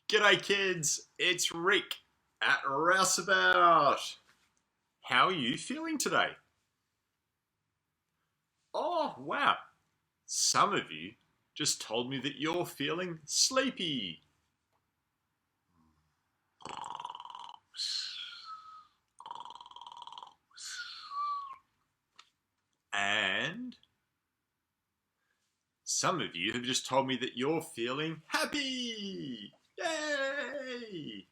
G'day kids, it's Rick at Rouse About. How are you feeling today? Oh wow, some of you just told me that you're feeling sleepy. And some of you have just told me that you're feeling happy. Yay!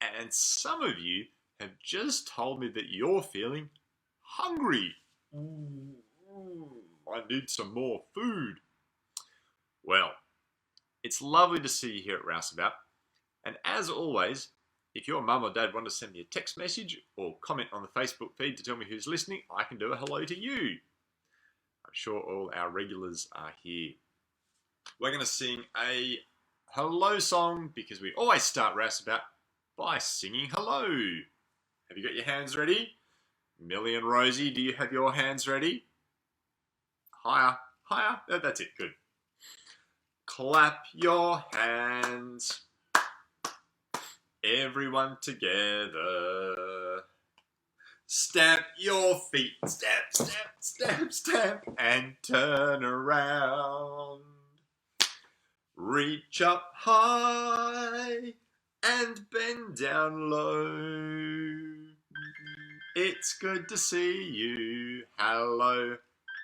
And some of you have just told me that you're feeling hungry. I need some more food. Well, it's lovely to see you here at Rouse About. And as always, if your mum or dad want to send me a text message or comment on the Facebook feed to tell me who's listening, I can do a hello to you. I'm sure all our regulars are here. We're going to sing a hello song because we always start Rouse About by singing hello. Have you got your hands ready? Millie and Rosie, do you have your hands ready? Higher, higher. That's it, good. Clap your hands. Everyone together. Stamp your feet. Stamp, stamp, stamp, stamp. And turn around. Reach up high and bend down low. It's good to see you. Hello.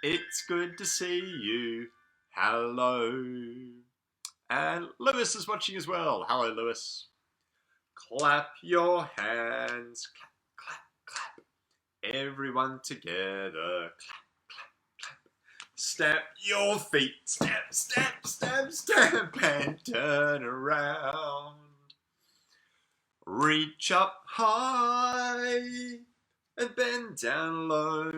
It's good to see you. Hello. And Lewis is watching as well. Hello, Lewis. Clap your hands. Clap, clap, clap. Everyone together. Clap, clap, clap. Stamp your feet. Stamp, stamp, stamp, stamp. And turn around. Reach up high and bend down low.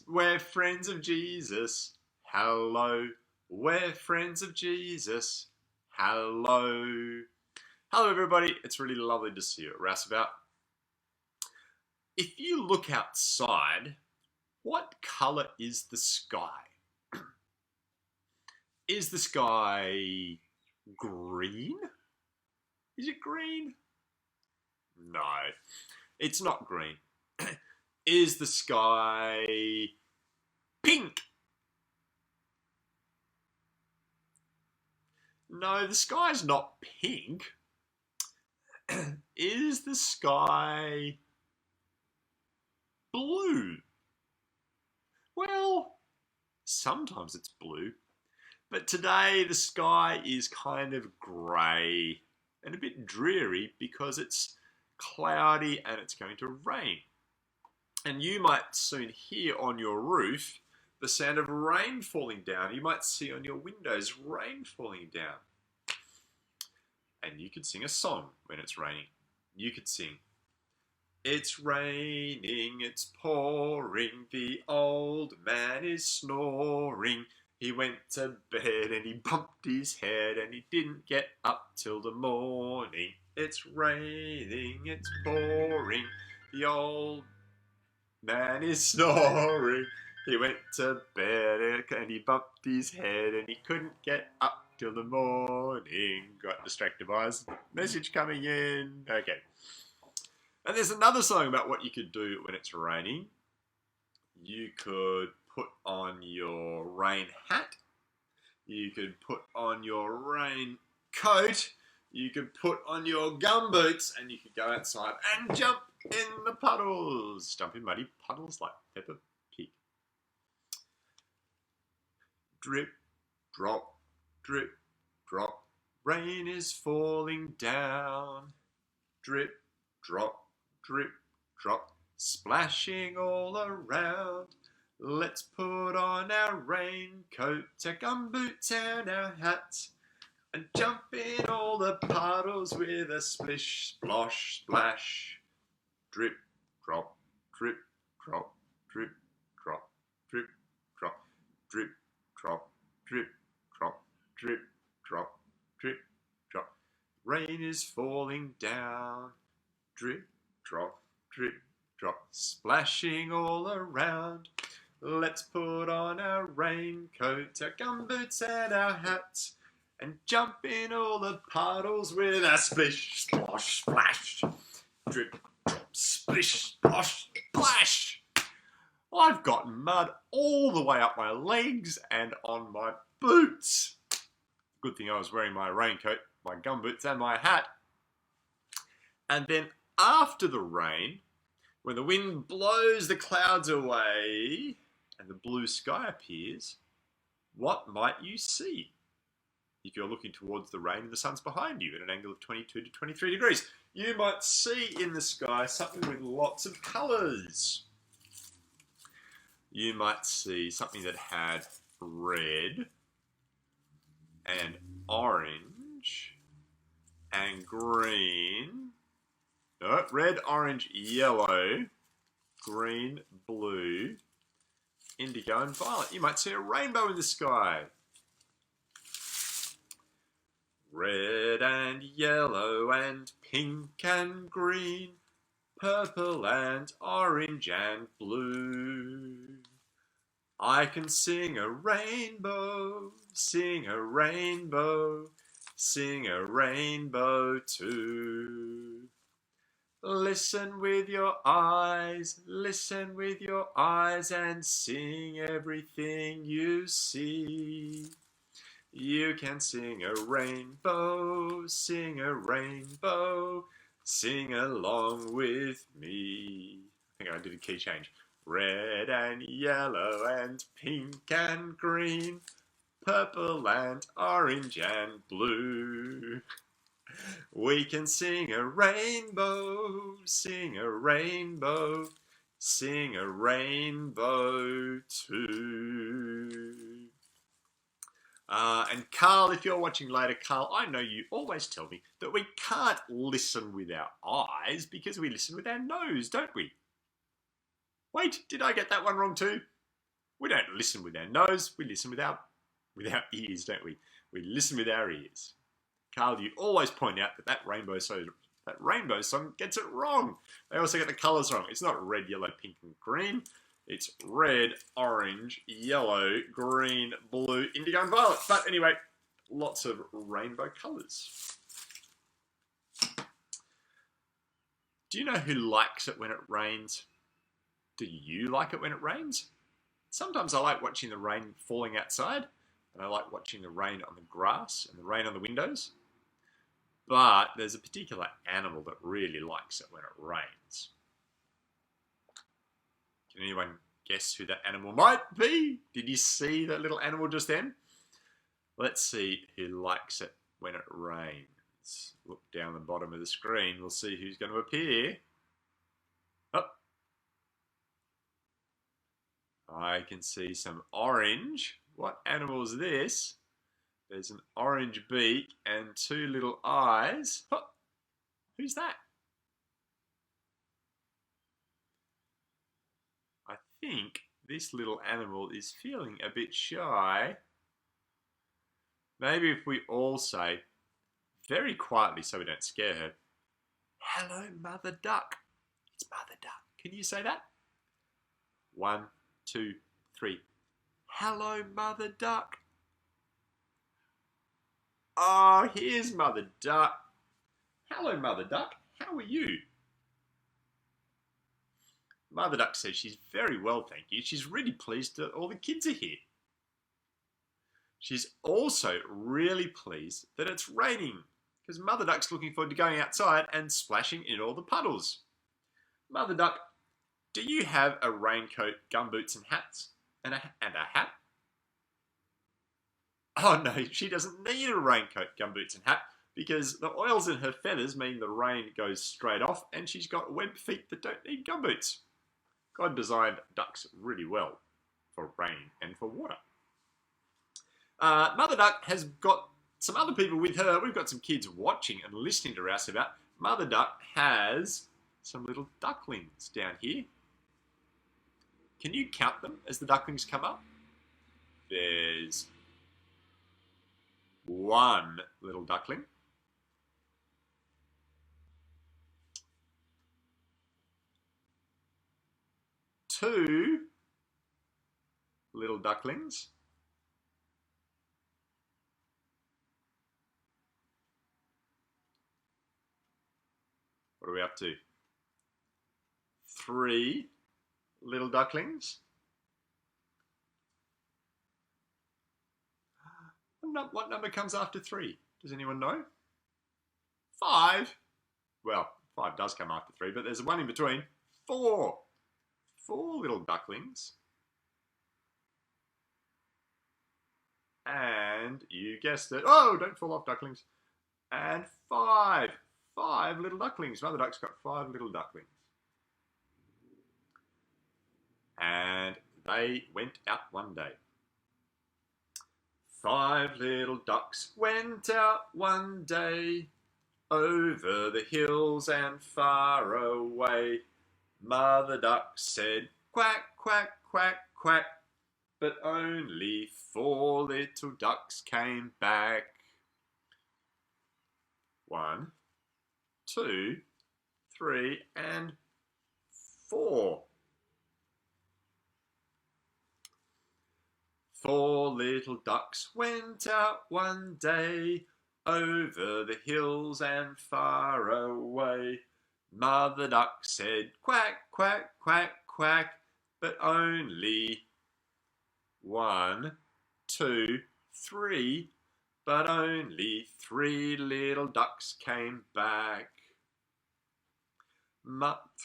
We're friends of Jesus. Hello. We're friends of Jesus. Hello. Hello, everybody. It's really lovely to see you at Rouse About. If you look outside, what colour is the sky? Is the sky green? Is it green? No, it's not green. Is the sky pink? No, the sky's not pink. Is the sky blue? Well, sometimes it's blue, but today the sky is kind of grey and a bit dreary because it's cloudy and it's going to rain. And you might soon hear on your roof the sound of rain falling down. You might see on your windows rain falling down. And you could sing a song when it's raining. You could sing, "It's raining, it's pouring, the old man is snoring. He went to bed and he bumped his head and he didn't get up till the morning. It's raining, it's pouring, the old man is snoring. He went to bed and he bumped his head and he couldn't get up till the morning." Got distracted by his message coming in. Okay. And there's another song about what you could do when it's raining. You could put on your rain hat. You could put on your rain coat. You could put on your gumboots and you could go outside and jump in the puddles. Jump in muddy puddles like Peppa Pig. Drip, drop, drip, drop. Rain is falling down. Drip, drop, drip, drop. Splashing all around. Let's put on our raincoat, our gumboots and our hats, and jump in all the puddles with a splish, splosh, splash. Drip, drop, drip, drop, drip, drop, drip, drop, drip, drop, drip, drop, drip, drop, drip, drop. Rain is falling down. Drip, drop, drip, drop, splashing all around. Let's put on our raincoat, our gumboots and our hats, and jump in all the puddles with a splish, splosh, splash. Drip, drop, splish, splosh, splash. I've got mud all the way up my legs and on my boots. Good thing I was wearing my raincoat, my gumboots and my hat. And then after the rain, when the wind blows the clouds away and the blue sky appears, what might you see? If you're looking towards the rain and the sun's behind you at an angle of 22 to 23 degrees, you might see in the sky something with lots of colours. You might see something that had red and orange and green. No, red, orange, yellow, green, blue, indigo and violet. You might see a rainbow in the sky. Red and yellow and pink and green, purple and orange and blue. I can sing a rainbow, sing a rainbow, sing a rainbow too. Listen with your eyes and sing everything you see. You can sing a rainbow, sing along with me. I think I did a key change. Red and yellow and pink and green, purple and orange and blue. We can sing a rainbow, sing a rainbow too. And Carl, if you're watching later, Carl, I know you always tell me that we can't listen with our eyes because we listen with our nose, don't we? Wait, did I get that one wrong too? We don't listen with our nose, we listen with our ears, don't we? We listen with our ears. Carl, you always point out that rainbow song gets it wrong. They also get the colours wrong. It's not red, yellow, pink and green. It's red, orange, yellow, green, blue, indigo and violet. But anyway, lots of rainbow colours. Do you know who likes it when it rains? Do you like it when it rains? Sometimes I like watching the rain falling outside, and I like watching the rain on the grass and the rain on the windows. But there's a particular animal that really likes it when it rains. Can anyone guess who that animal might be? Did you see that little animal just then? Let's see who likes it when it rains. Look down the bottom of the screen. We'll see who's going to appear. Oh. I can see some orange. What animal is this? There's an orange beak and two little eyes. Oh. Who's that? I think this little animal is feeling a bit shy. Maybe if we all say, very quietly so we don't scare her, "Hello, Mother Duck." It's Mother Duck. Can you say that? 1, 2, 3. Hello, Mother Duck. Oh, here's Mother Duck. Hello, Mother Duck. How are you? Mother Duck says she's very well, thank you. She's really pleased that all the kids are here. She's also really pleased that it's raining because Mother Duck's looking forward to going outside and splashing in all the puddles. Mother Duck, do you have a raincoat, gumboots and hats? And a hat? Oh no, she doesn't need a raincoat, gumboots and hat because the oils in her feathers mean the rain goes straight off and she's got webbed feet that don't need gumboots. God designed ducks really well for rain and for water. Mother Duck has got some other people with her. We've got some kids watching and listening to Rouse About. Mother Duck has some little ducklings down here. Can you count them as the ducklings come up? There's one little duckling. Two. little ducklings. What are we up to? 3 little ducklings. What number comes after 3? Does anyone know? 5. Well, 5 does come after 3, but there's one in between. 4. 4 little ducklings. And you guessed it. Oh, don't fall off, ducklings. And 5. 5 little ducklings. Mother duck's got 5 little ducklings. And they went out one day. 5 little ducks went out one day, over the hills and far away. Mother duck said, quack, quack, quack, quack, but only 4 little ducks came back. 1, 2, 3, and 4. 4 little ducks went out one day, over the hills and far away. Mother duck said, quack, quack, quack, quack, but only 1, 2, 3, but only 3 little ducks came back.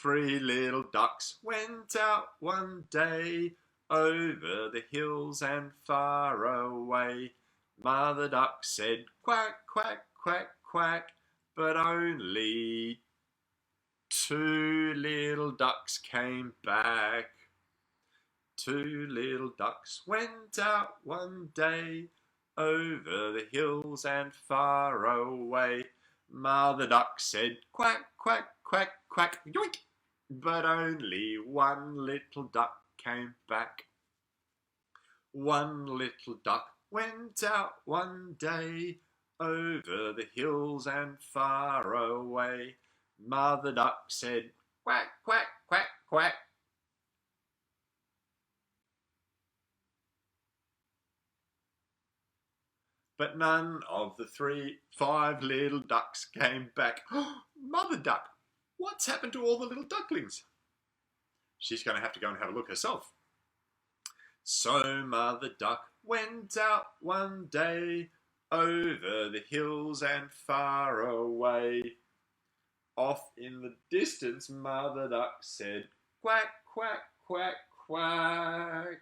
3 little ducks went out one day, over the hills and far away. Mother duck said, quack, quack, quack, quack, but only 2 little ducks came back. 2 little ducks went out one day, over the hills and far away. Mother duck said, quack, quack, quack, quack, yoink, but only 1 little duck came back. 1 little duck went out one day, over the hills and far away. Mother duck said, quack, quack, quack, quack. But none of the 5 little ducks came back. Mother duck, what's happened to all the little ducklings? She's going to have to go and have a look herself. So Mother duck went out one day, over the hills and far away. Off in the distance, Mother duck said, quack, quack, quack, quack.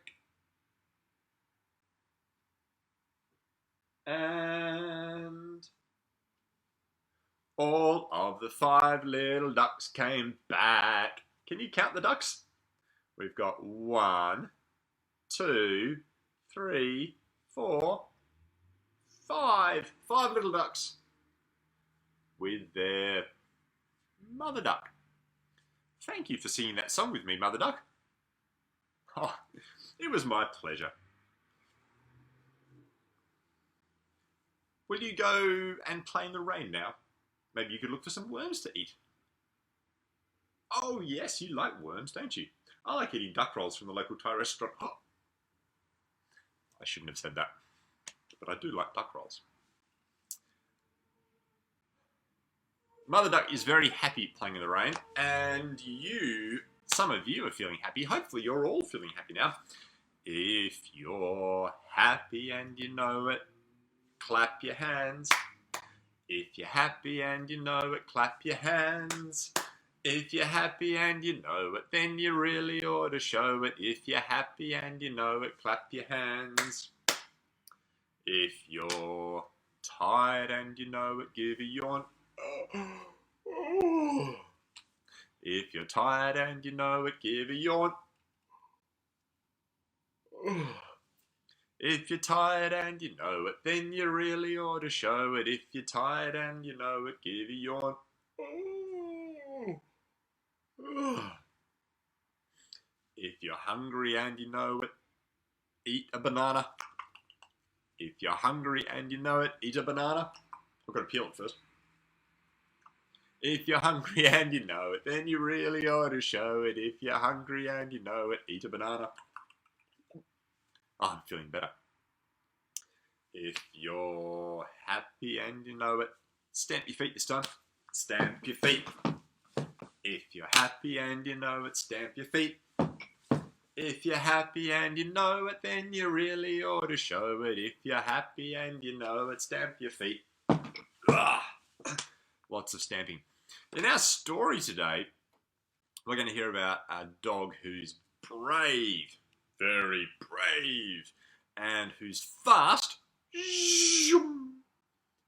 And all of the 5 little ducks came back. Can you count the ducks? We've got 1, 2, 3, 4, 5. 5 little ducks with their mother duck. Thank you for singing that song with me, Mother duck. Oh, it was my pleasure. Will you go and play in the rain now? Maybe you could look for some worms to eat. Oh yes, you like worms, don't you? I like eating duck rolls from the local Thai restaurant. Oh, I shouldn't have said that, but I do like duck rolls. Mother duck is very happy playing in the rain, and some of you are feeling happy. Hopefully you're all feeling happy now. If you're happy and you know it, clap your hands. If you're happy and you know it, clap your hands. If you're happy and you know it, then you really ought to show it. If you're happy and you know it, clap your hands. If you're tired and you know it, give a yawn. If you're tired and you know it, give a yawn. If you're tired and you know it, then you really ought to show it. If you're tired and you know it, give a yawn. If you're hungry and you know it, eat a banana. If you're hungry and you know it, eat a banana. I've got to peel it first. If you're hungry and you know it, then you really ought to show it. If you're hungry and you know it, eat a banana. I'm feeling better. If you're happy and you know it, stamp your feet this time. Stamp your feet. If you're happy and you know it, stamp your feet. If you're happy and you know it, then you really ought to show it. If you're happy and you know it, stamp your feet. Lots of stamping. In our story today, we're going to hear about a dog who's brave, very brave, and who's fast,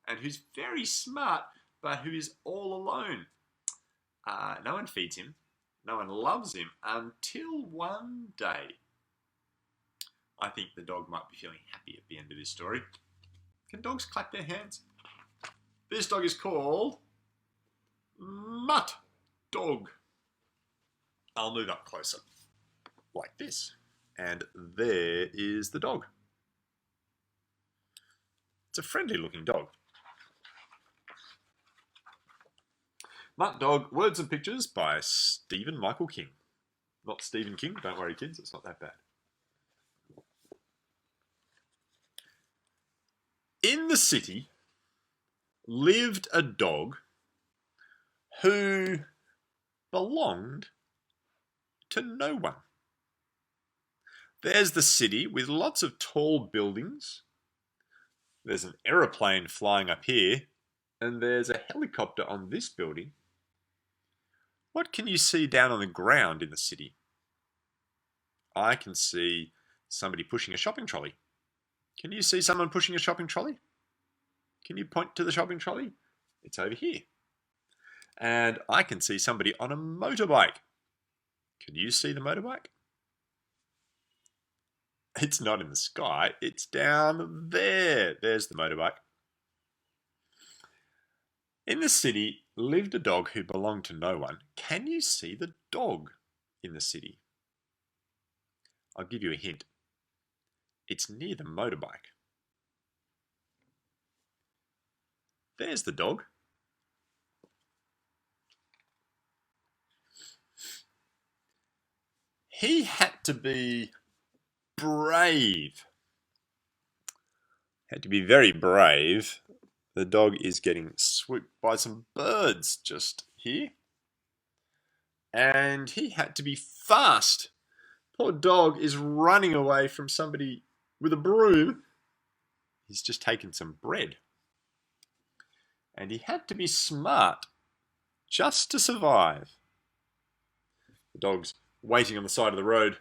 and who's very smart, but who is all alone. No one feeds him, no one loves him, until one day. I think the dog might be feeling happy at the end of this story. Can dogs clap their hands? This dog is called Mutt Dog. I'll move up closer, like this. And there is the dog. It's a friendly looking dog. Mutt Dog, Words and Pictures by Stephen Michael King. Not Stephen King, don't worry kids, it's not that bad. In the city lived a dog who belonged to no one. There's the city with lots of tall buildings. There's an aeroplane flying up here, and there's a helicopter on this building. What can you see down on the ground in the city? I can see somebody pushing a shopping trolley. Can you see someone pushing a shopping trolley? Can you point to the shopping trolley? It's over here. And I can see somebody on a motorbike. Can you see the motorbike? It's not in the sky, it's down there. There's the motorbike. In the city lived a dog who belonged to no one. Can you see the dog in the city? I'll give you a hint. It's near the motorbike. There's the dog. He had to be brave. Had to be very brave. The dog is getting swooped by some birds just here. And he had to be fast. Poor dog is running away from somebody with a broom. He's just taken some bread. And he had to be smart just to survive. The dog's waiting on the side of the road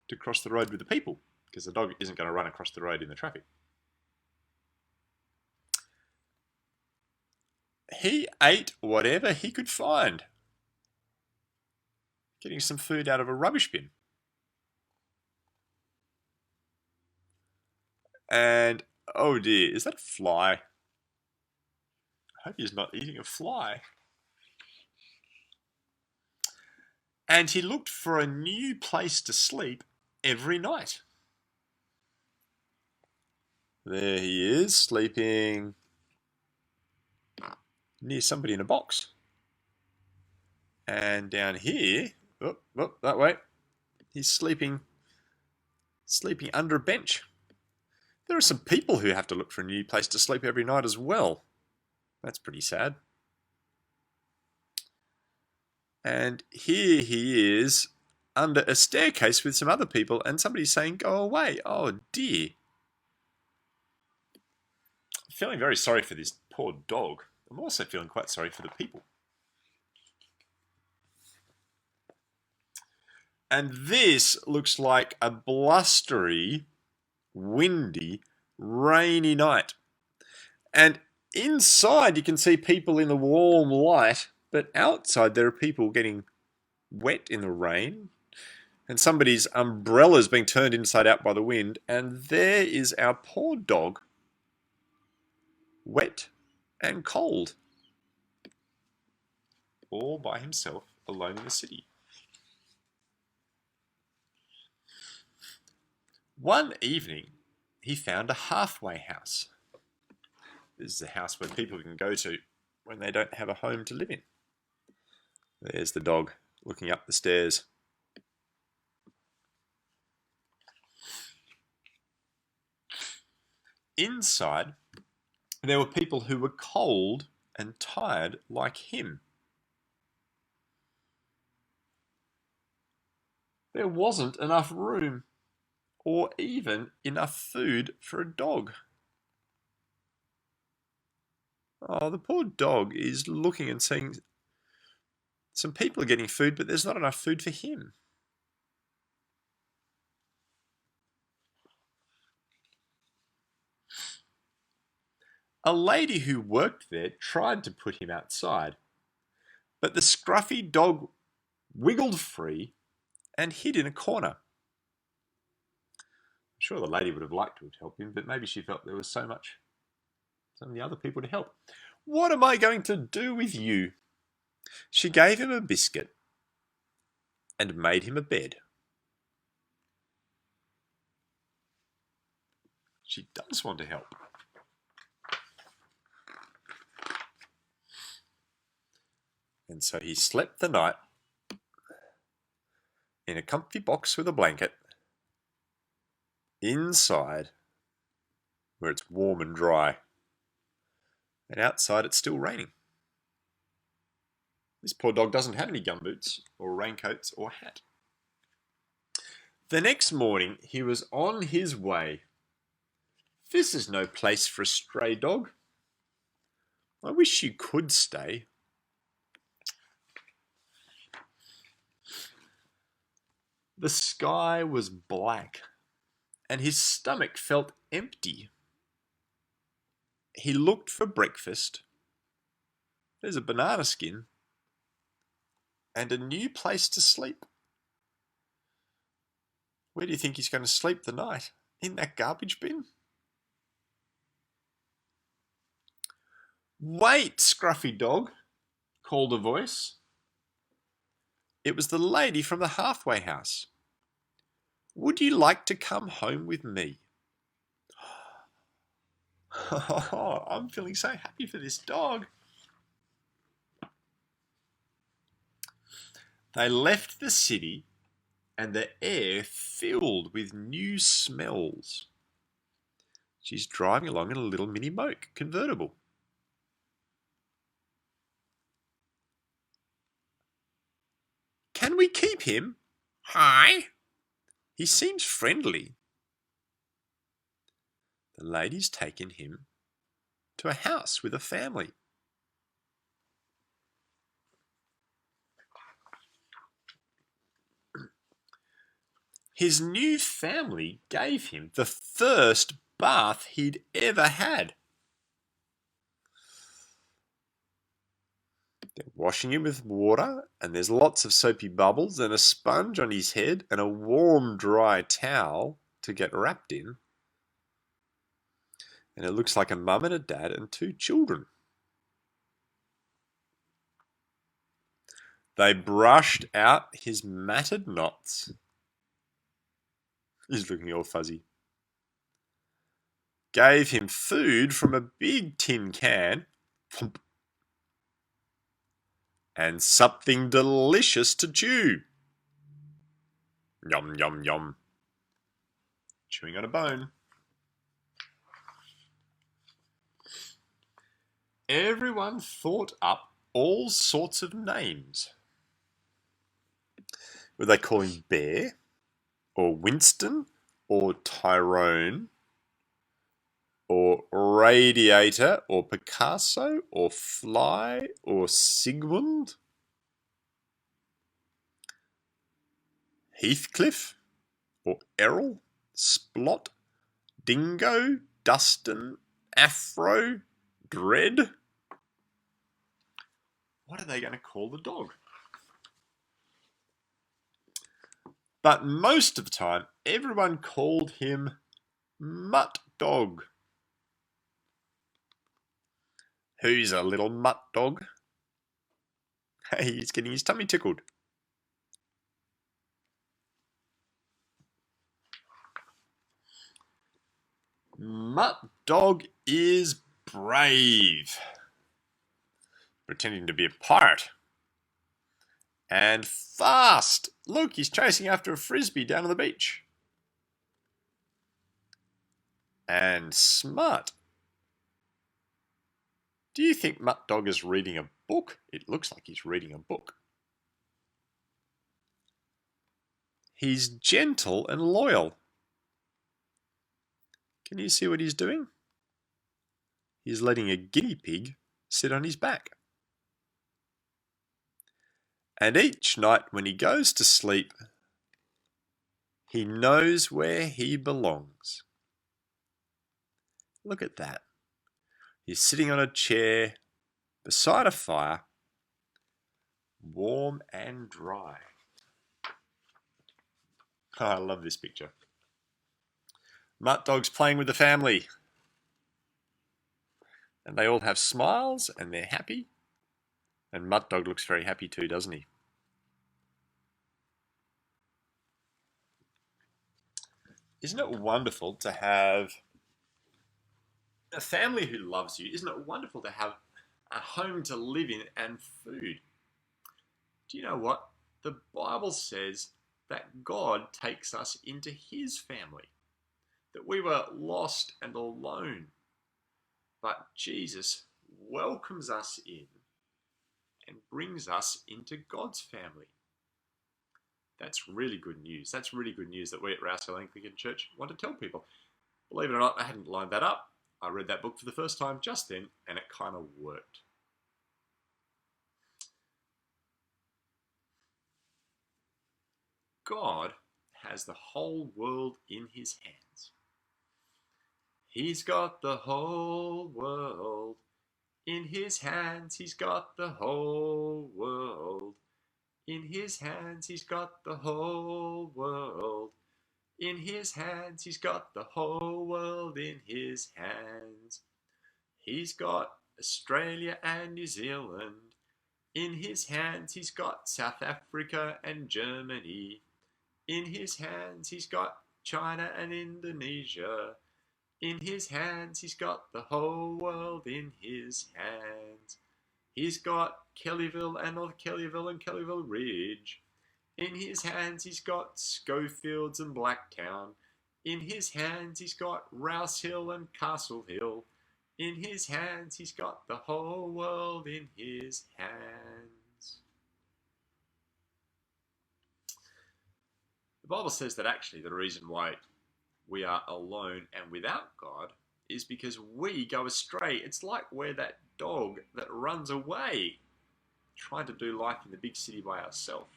to cross the road with the people, because the dog isn't going to run across the road in the traffic. He ate whatever he could find. Getting some food out of a rubbish bin. And, oh dear, is that a fly? I hope he's not eating a fly. And he looked for a new place to sleep every night. There he is, sleeping near somebody in a box. And down here, that way, he's sleeping under a bench. There are some people who have to look for a new place to sleep every night as well. That's pretty sad. And here he is under a staircase with some other people, and somebody's saying, "Go away." Oh dear. I'm feeling very sorry for this poor dog. I'm also feeling quite sorry for the people. And this looks like a blustery, windy, rainy night. And inside you can see people in the warm light, but outside there are people getting wet in the rain, and somebody's umbrella's being turned inside out by the wind, and there is our poor dog, wet and cold, all by himself, alone in the city. One evening, he found a halfway house. This is a house where people can go to when they don't have a home to live in. There's the dog looking up the stairs. Inside, there were people who were cold and tired like him. There wasn't enough room or even enough food for a dog. Oh, the poor dog is looking and seeing some people are getting food, but there's not enough food for him. A lady who worked there tried to put him outside, but the scruffy dog wiggled free and hid in a corner. I'm sure the lady would have liked to have helped him, but maybe she felt there was so many other people to help. What am I going to do with you? She gave him a biscuit and made him a bed. She does want to help. And so he slept the night in a comfy box with a blanket inside where it's warm and dry. And outside it's still raining. This poor dog doesn't have any gumboots or raincoats or hat. The next morning he was on his way. This is no place for a stray dog. I wish you could stay. The sky was black and his stomach felt empty. He looked for breakfast. There's a banana skin and a new place to sleep. Where do you think he's going to sleep the night? In that garbage bin? Wait, scruffy dog, called a voice. It was the lady from the halfway house. Would you like to come home with me? Oh, I'm feeling so happy for this dog. They left the city and the air filled with new smells. She's driving along in a little mini moke convertible. Can we keep him? Hi. He seems friendly. The lady's taken him to a house with a family. His new family gave him the first bath he'd ever had. They're washing him with water, and there's lots of soapy bubbles and a sponge on his head and a warm, dry towel to get wrapped in. And it looks like a mum and a dad and two children. They brushed out his matted knots. He's looking all fuzzy. Gave him food from a big tin can. And something delicious to chew. Yum, yum, yum. Chewing on a bone. Everyone thought up all sorts of names. Would they call him Bear? Or Winston? Or Tyrone? Or Radiator? Or Picasso? Or Fly? Or Sigmund? Heathcliff? Or Errol? Splot? Dingo? Dustin? Afro? Dread? What are they going to call the dog? But most of the time, everyone called him Mutt Dog. Who's a little mutt dog? Hey, he's getting his tummy tickled. Mutt Dog is brave, pretending to be a pirate. And fast. Look, he's chasing after a frisbee down on the beach. and smart. Do you think Mutt Dog is reading a book? It looks like he's reading a book. He's gentle and loyal. Can you see what he's doing? He's letting a guinea pig sit on his back. And each night when he goes to sleep, he knows where he belongs. Look at that. He's sitting on a chair beside a fire, warm and dry. Oh, I love this picture. Mutt Dog's playing with the family. And they all have smiles and they're happy. And Mutt Dog looks very happy too, doesn't he? Isn't it wonderful to have a family who loves you? Isn't it wonderful to have a home to live in and food? Do you know what? The Bible says that God takes us into his family, that we were lost and alone, but Jesus welcomes us in and brings us into God's family. That's really good news. That's really good news that we at Rouse About Anglican Church want to tell people. Believe it or not, I hadn't lined that up. I read that book for the first time just then, and it kind of worked. God has the whole world in his hands. He's got the whole world in his hands. He's got the whole world in his hands. He's got the whole world in his hands. He's got the whole world in his hands. He's got Australia and New Zealand in his hands. He's got South Africa and Germany in his hands. He's got China and Indonesia in his hands. He's got the whole world in his hands. He's got Kellyville and North Kellyville and Kellyville Ridge in his hands. He's got Schofields and Blacktown in his hands. He's got Rouse Hill and Castle Hill in his hands. He's got the whole world in his hands. The Bible says that actually the reason why we are alone and without God is because we go astray. It's like we're that dog that runs away, trying to do life in the big city by ourselves.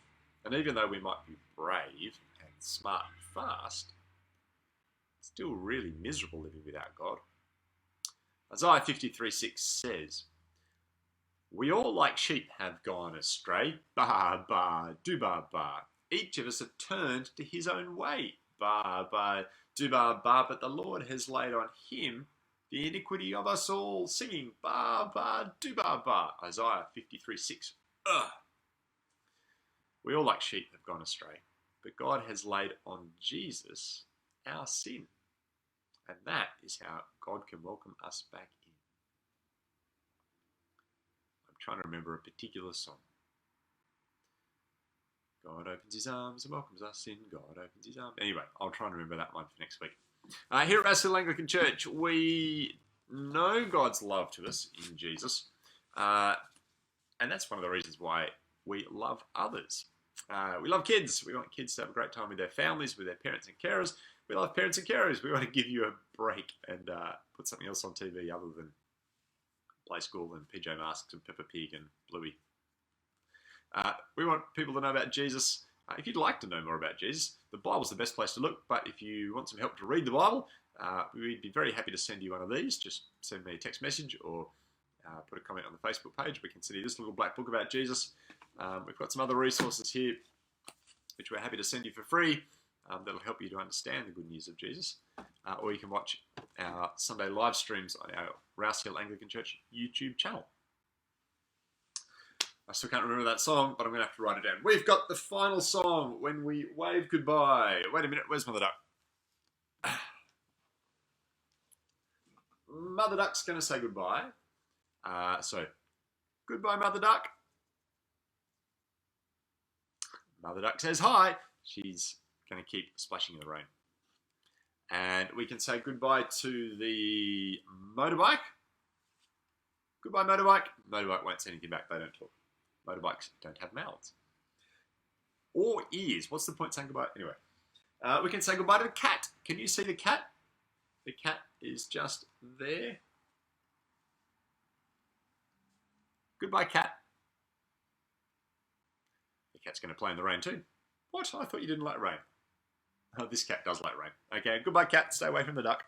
And even though we might be brave and smart and fast, it's still really miserable living without God. Isaiah 53:6 says, "We all like sheep have gone astray. Ba, ba, do, ba, ba. Each of us have turned to his own way. Ba, ba, do, ba, ba. But the Lord has laid on him the iniquity of us all." Singing, ba, ba, do, ba, ba. Isaiah 53:6. Ugh. We all like sheep have gone astray. But God has laid on Jesus our sin. And that is how God can welcome us back in. I'm trying to remember a particular song. God opens his arms and welcomes us in. God opens his arms. Anyway, I'll try and remember that one for next week. Here at Rouse About Anglican Church, we know God's love to us in Jesus. And that's one of the reasons why we love others. We love kids. We want kids to have a great time with their families, with their parents and carers. We love parents and carers. We want to give you a break and put something else on TV other than Play School and PJ Masks and Peppa Pig and Bluey. We want people to know about Jesus. If you'd like to know more about Jesus, the Bible's the best place to look. But if you want some help to read the Bible, we'd be very happy to send you one of these. Just send me a text message or put a comment on the Facebook page. We can send you this little black book about Jesus. We've got some other resources here which we're happy to send you for free. That'll help you to understand the good news of Jesus. Or you can watch our Sunday live streams on our Rouse Hill Anglican Church YouTube channel. I still can't remember that song, but I'm going to have to write it down. We've got the final song, When We Wave Goodbye. Wait a minute, where's Mother Duck? Mother Duck's going to say goodbye. So, goodbye, Mother Duck. Mother Duck says hi. She's going to keep splashing in the rain. And we can say goodbye to the motorbike. Goodbye, motorbike. Motorbike won't say anything back. They don't talk. Motorbikes don't have mouths. Or ears. What's the point saying goodbye? Anyway, we can say goodbye to the cat. Can you see the cat? The cat is just there. Goodbye, cat. The cat's going to play in the rain too. What? I thought you didn't like rain. Oh, this cat does like rain. Okay, goodbye, cat. Stay away from the duck.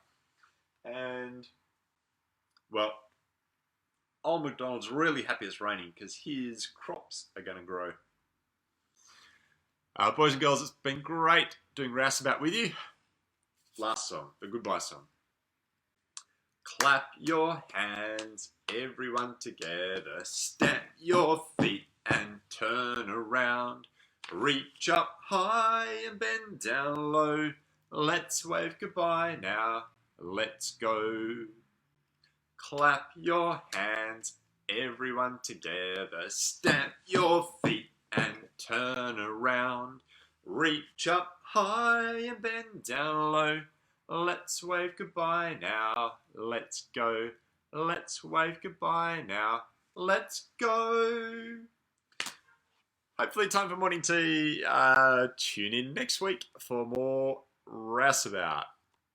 And, well, Old MacDonald's really happy it's raining because his crops are going to grow. Boys and girls, it's been great doing Rouse About with you. Last song, the goodbye song. Clap your hands, everyone together. Stamp your feet and turn around. Reach up high and bend down low. Let's wave goodbye now. Let's go. Clap your hands, everyone together. Stamp your feet and turn around. Reach up high and bend down low. Let's wave goodbye now. Let's go. Let's wave goodbye now. Let's go. Hopefully time for morning tea. Tune in next week for more Rouse About.